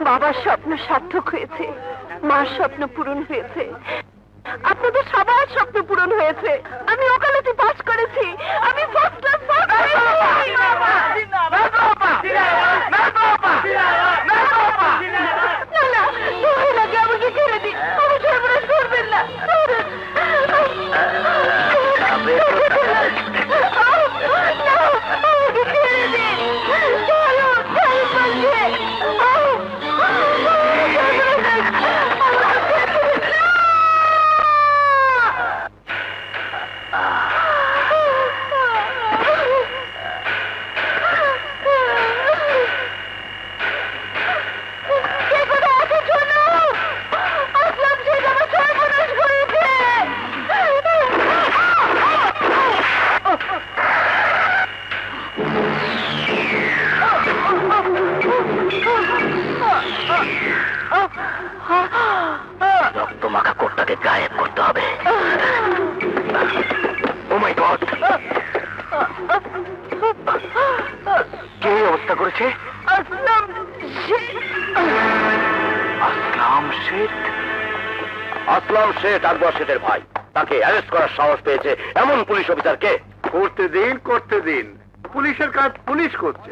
বাবার স্বপ্ন সার্থক হয়েছে, মার স্বপ্ন পূরণ হয়েছে, আপনাদের সবার স্বপ্ন পূরণ হয়েছে। আমি ওকালতি পাস করেছি, আমি ফার্স্ট ক্লাস পাস করেছি। আমাকে ছেড়ে দিন, আমি সর্বনাশ করবেন না। রক্তমাখা কোটটাকে গায়েব করতে হবে। ও মাই গড, কে অবস্থা করেছে? আসলাম শেঠ। আসলাম শেঠ আকবর শেঠের ভাই, তাকে অ্যারেস্ট করার সাহস পেয়েছে এমন পুলিশ অফিসারকে? করতে দিন, পুলিশের কাজ পুলিশ করছে,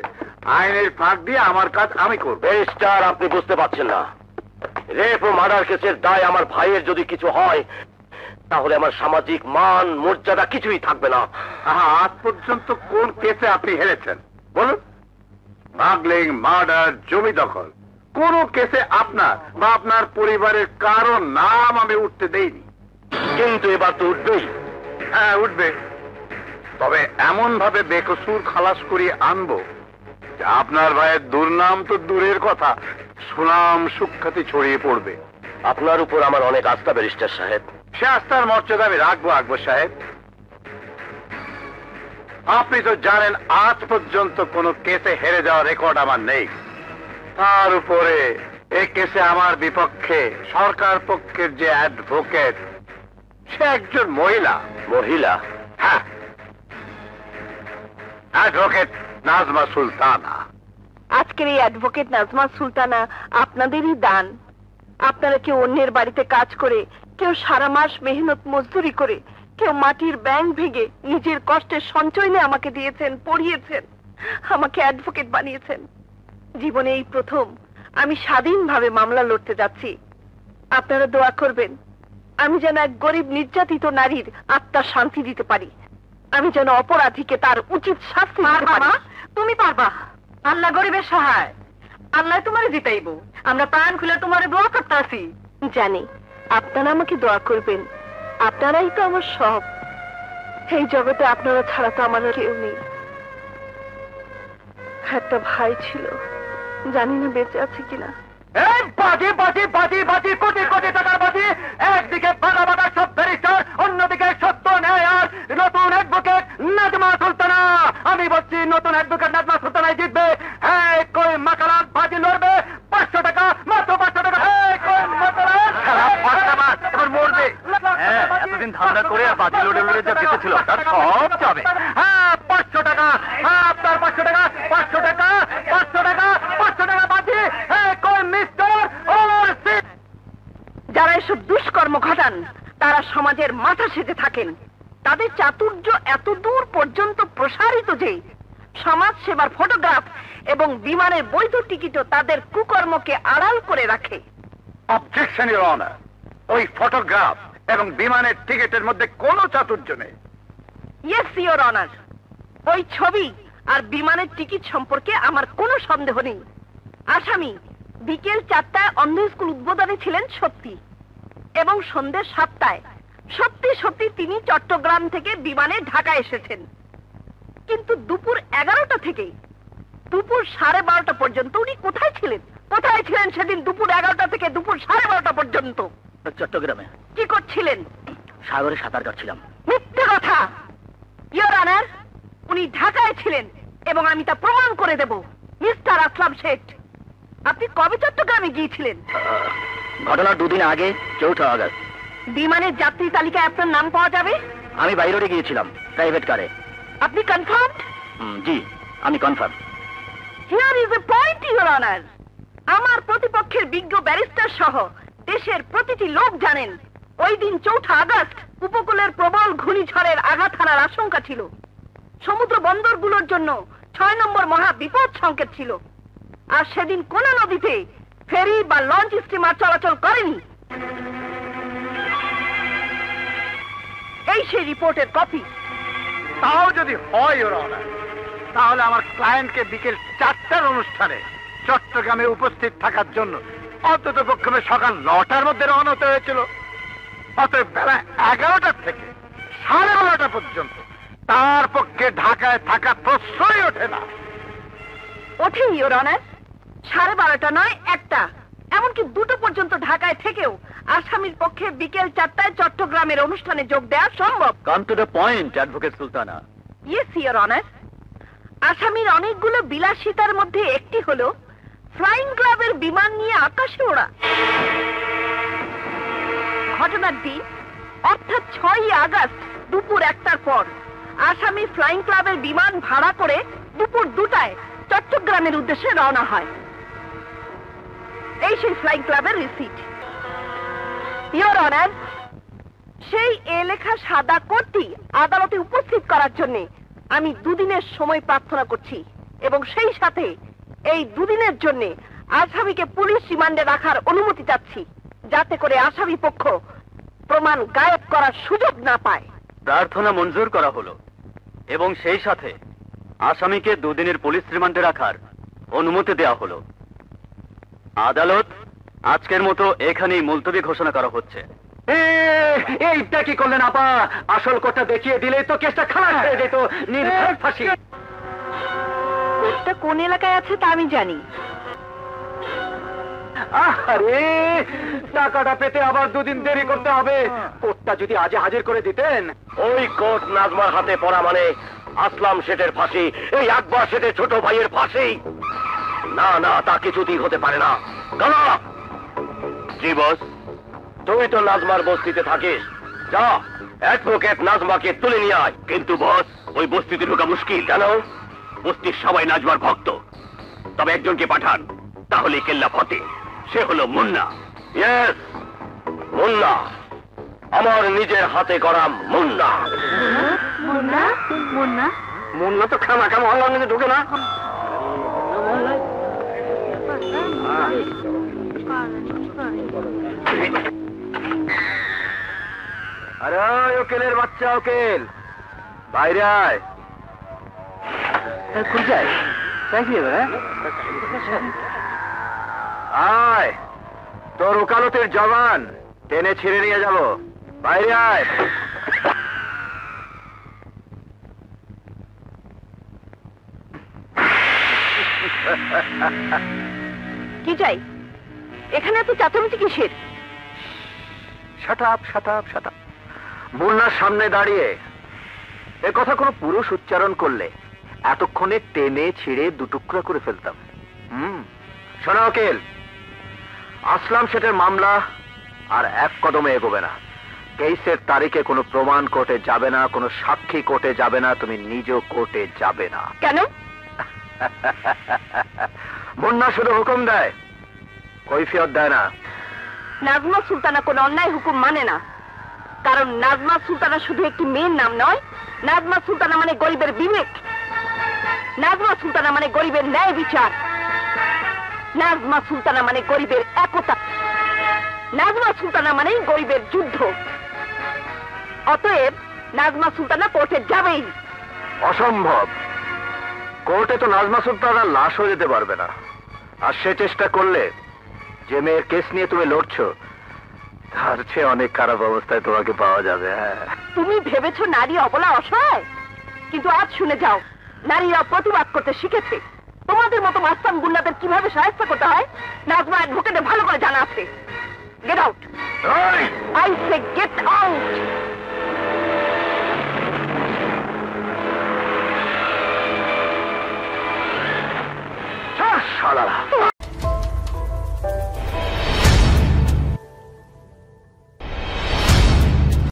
আইনের ফাঁক দিয়ে আমার কাজ আমি করব। ব্যারিস্টার, আপনি বুঝতে পারছেন না, রেপ ও মার্ডার কেসের দায় আমার ভাইয়ের যদি কিছু হয় তাহলে আমার সামাজিক মান মর্যাদা কিছুই থাকবে না। আজ পর্যন্ত কোন কেসে আপনি হেরেছেন বলুন? স্মাগলিং, মার্ডার, জমি দখল, কোন কেসে আপনার বা আপনার পরিবারের কারো নাম আমি উঠতে দেইনি। কিন্তু এবার তো উঠবেই। হ্যাঁ, উঠবে, তবে এমন ভাবে বেকসুর খালাস করিয়ে আনবো যে আপনার ভাইয়ের দুর্নাম তো দূরের কথা, সুনাম সুখ্যাতি ছড়িয়ে পড়বে। আপনার উপর আমার অনেক আস্থা ব্যারিস্টার সাহেব। সে আস্থার মর্যাদা আমি রাখবো আকবর সাহেব। আপনি তো জানেন আজ পর্যন্ত কোনো কেসে হেরে যাওয়ার রেকর্ড আমার নেই। তার উপরে এই কেসে আমার বিপক্ষে সরকার পক্ষের যে অ্যাডভোকেট, সে একজন মহিলা। মহিলা? হ্যাঁ, অ্যাডভোকেট নাজমা সুলতানা। আজকের এই অ্যাডভোকেট নাজমা সুলতানা আপনাদেরই দান। আপনারা কেউ অন্যের বাড়িতে কাজ করে, কেউ সারা মাস মেহনত মজদুরি করে, কেউ মাটির ব্যাংক ভেঙে নিজের কষ্টের সঞ্চয় নিয়ে আমাকে দিয়েছেন, পড়িয়েছেন, আমাকে অ্যাডভোকেট বানিয়েছেন। জীবনে এই প্রথম আমি স্বাধীনভাবে মামলা লড়তে যাচ্ছি। আপনারা দোয়া করবেন আমি যেন এক গরিব নির্যাতিত নারীর আত্মার শান্তি দিতে পারি, আমি যেন অপরাধীকে তার উচিত শাস্তি দিতে পারি। তুমি পারবা, আল্লাহ গরিবের সহায়, আল্লাহ তোমারে জিতাইব। আমরা প্রাণ খুলে তোমারে দোয়া করতে আছি। জানি আপনারা আমাকে দোয়া করবেন, আপনারাই তো আমার সব। এই জগতে আপনারা ছাড়া তো আমার কেউ নেই। একটা ভাই ছিল, জানি না বেঁচে আছে কিনা। বাজি বাজি বাজি বাজি, কোটি কোটি টাকার বাজি। একদিকে বাড়া সব ব্যারিস্টার, অন্যদিকে সত্য ন্যায় আর নতুন অ্যাডভোকেট নাজমা সুলতানা। আমি বলছি নতুন অ্যাডভোকেট নাজমা সুলতানাই জিতবে। হ্যাঁ, কই মাকালাত বাজি লড়বে 500 টাকা, মাত্র 500 টাকা। এবার মরবে। হ্যাঁ, এতদিন ধান্দা করে আর বাজি লড়ে লড়ে যা জিতেছিল তার সব যাবে। হ্যাঁ, 500 টাকা, আপনার 500 টাকা, 500 টাকা, 500 টাকা, 500 টাকা বাজি। হ্যাঁ, কই মিস্টার ওর সিট। যারা এসব দুষ্কর্ম ঘটান তারা সমাজের মাথা সেজে থাকেন। তাদের চাতুর্য এত দূর পর্যন্ত প্রসারিত যে সমাজ সেবার ফটোগ্রাফ এবং বিমানের বৈধ টিকিটও তাদের কুকর্মকে আড়াল করে রাখে। অবজেকশন ইওর অনার, ওই ফটোগ্রাফ এবং বিমানের টিকিটের মধ্যে কোনো চাতুর্য নেই। ইয়েস ইওর অনার, ওই ছবি আর বিমানের টিকিট সম্পর্কে আমার কোনো সন্দেহ নেই। আসামি বিকেল 4টায় অন্ধ স্কুল উদ্বোধনে ছিলেন সত্যি, এবং সন্ধ্যে 7টায় সত্যি সত্যি তিনি চট্টগ্রাম থেকে বিমানে ঢাকা এসেছেন। কিন্তু দুপুর 11টা থেকে দুপুর 12:30 পর্যন্ত উনি কোথায় ছিলেন? কোথায় ছিলেন সেদিন দুপুর 11টা থেকে দুপুর 12:30 পর্যন্ত? চট্টগ্রামে। কি করছিলেন? সাগরে সাঁতার কাটছিলাম। মিথ্যে কথা ইওর অনার, উনি ঢাকায় ছিলেন এবং আমি তা প্রমাণ করে দেব। মিস্টার আসলাম শেঠ, আপনি কবে চট্টগ্রামে গিয়েছিলেন? ঘটনার 2 দিন আগে, 4 আগস্ট। বিমানের যাত্রী তালিকায় আপনার নাম পাওয়া যাবে? আমি বাইরে গিয়েছিলাম প্রাইভেট কারে। আপনি কনফার্ম? জি, আমি confirm. Here is a point, your honour. আমার প্রতিপক্ষের বিজ্ঞ ব্যারিস্টার সহ দেশের প্রতিটি লোক জানেন ওই দিন 4 আগস্ট উপকূলের প্রবল ঘূর্ণিঝড়ের আঘাত হানার আশঙ্কা ছিল। সমুদ্র বন্দরগুলোর জন্য 6 নম্বর মহা বিপদ সংকেত ছিল। আর সেদিন কোন নদীতে ফেরি বা লঞ্চ স্টিমার চলাচল করেনি। এই সেই রিপোর্টের কপি। তাও যদি হয় ওর অনার, তাহলে আমার ক্লায়েন্টকে বিকেল 4টার অনুষ্ঠানে চট্টগ্রামে উপস্থিত থাকার জন্য অন্তত পক্ষে সকাল 9টার মধ্যে রওনা হতে হয়েছিল। অতএব বেলা 11টার থেকে 12:30 পর্যন্ত তার পক্ষে ঢাকায় থাকা প্রশ্নই ওঠে না। ওঠে ইওর অনার। 12:30 নয়, 1টা, এমনকি 2টো পর্যন্ত ঢাকায় থেকেও আসামির পক্ষে বিকেল 4টায় চট্টগ্রামের অনুষ্ঠানে যোগ দেওয়া সম্ভব। Come to the point, advocate Sultana. Yes your honour. আসামির অনেকগুলো বিলাসিতার মধ্যে একটি হলো ফ্লাইং ক্লাবের বিমান নিয়ে আকাশে ওড়া। ঘটনার দিন অর্থাৎ 6 আগস্ট দুপুর 1টার পর আসামি ফ্লাইং ক্লাবের বিমান ভাড়া করে দুপুর 2টায় চট্টগ্রামের উদ্দেশ্যে রওনা হয়। এই সেই ফ্লাইং ক্লাবের রিসিট। ইওর অনার, সেই লেখা সাদা কোটটি আদালতে উপস্থিত করার জন্য আমি 2 দিনের সময় প্রার্থনা করছি এবং সেই সাথে এই 2 দিনের জন্য আসামিকে পুলিশ রিমান্ডে রাখার অনুমতি চাচ্ছি, যাতে করে আসামি পক্ষ প্রমাণ গায়েব করার সুযোগ না পায়। প্রার্থনা মঞ্জুর করা হলো এবং সেই সাথে আসামিকে 2 দিনের পুলিশ রিমান্ডে রাখার অনুমতি দেওয়া হলো। আদালত আজকের মতো এখানেই মুলতবি ঘোষণা করা হচ্ছে। এইটা কি করলেন আপা? আসল কথা দেখিয়ে দিলে তো কেসটা খালাস হয়ে যেত। নির্ঘাত ফাঁসি। কোর্টটা কোন এলাকায় আছে তা আমি জানি। আরে টাকাটা পেতে আবার 2 দিন দেরি করতে হবে। কোর্টটা যদি আজে হাজির করে দিতেন। ওই কোর্ট নাজমার হাতে পড়া মানে আসলাম শেঠের ফাঁসি, এই আকবর শেঠের ছোট ভাইয়ের ফাঁসি। না না, তা কিছুতেই হতে পারে না। গালা। জি বস। তুই তো নাজমার বস্তিতে থাকিস, যা অ্যাডভোকেট নাজমাকে তুলে নিয়ে আয়। কিন্তু বস, ওই বস্তিতে ঢোকা মুশকিল। কেন? বস্তির সবাই নাজমার ভক্ত। তবে একজনকে পাঠান, তাহলে কেল্লা ফতে। সে হলো মুন্না। ইয়েস, মুন্না। আমার নিজের হাতে করা মুন্না। মুন্না? মুন্না? মুন্না তো খামা খামা হল্লার মধ্যে ঢুকে না। আরে উকিলের বাচ্চা, উকিল বাইরে আয়। খুল যায় আয়, তোর ওকালতের জবান টেনে ছিঁড়ে নিয়ে যাব। বাইরে আয়। কি চাই? এখানে এত চাচামেচি কিসের? Shut up, shut up, shut up. মুন্নার সামনে দাঁড়িয়ে এ কথা কোনো পুরুষ উচ্চারণ করলে এতক্ষণে টেনে ছিঁড়ে 2 টুকরা করে ফেলতাম। শোনা উকিল, আসলাম শেঠের মামলা আর 1 কদমে এগোবে না। কেসের তারিখে কোনো প্রমাণ কোর্টে যাবে না, কোনো সাক্ষী কোর্টে যাবে না, তুমি নিজেও কোর্টে যাবে না। কেন? মুন্না শুধু হুকুম দেয়, কৈফিয়ত দেয় না। নাজমা সুলতানা কোনো অন্যায় হুকুম মানে না, কারণ নাজমা সুলতানা শুধু একটি মেয়ের নাম নয়। নাজমা সুলতানা মানে গরিবের বিবেক। নাজমা সুলতানা মানে গরিবের ন্যায় বিচার। নাজমা সুলতানা মানে গরিবের একতা। নাজমা সুলতানা মানে গরিবের যুদ্ধ। অতএব নাজমা সুলতানা কোর্টে যাবেই। অসম্ভব। কোর্টে তো নাজমা সুলতানা লাশ হয়ে যেতে পারবে না। আর সে চেষ্টা করলে যে মেয়ের কেস নিয়ে তুমি লড়ছো, তার চেয়ে অনেক খারাপ অবস্থায় তোমাকে পাওয়া যাবে। তুমি ভেবেছো নারী অবলা অসহায়, কিন্তু আজ শুনে যাও, নারীরা প্রতিবাদ করতে শিখেছে। তোমাদের মতো মাস্তান গুন্ডাদের কিভাবে সাহায্য করতে হয় নাজমা অ্যাডভোকেটে ভালো করে জানা আছে। Get out. I say get out. শালারা।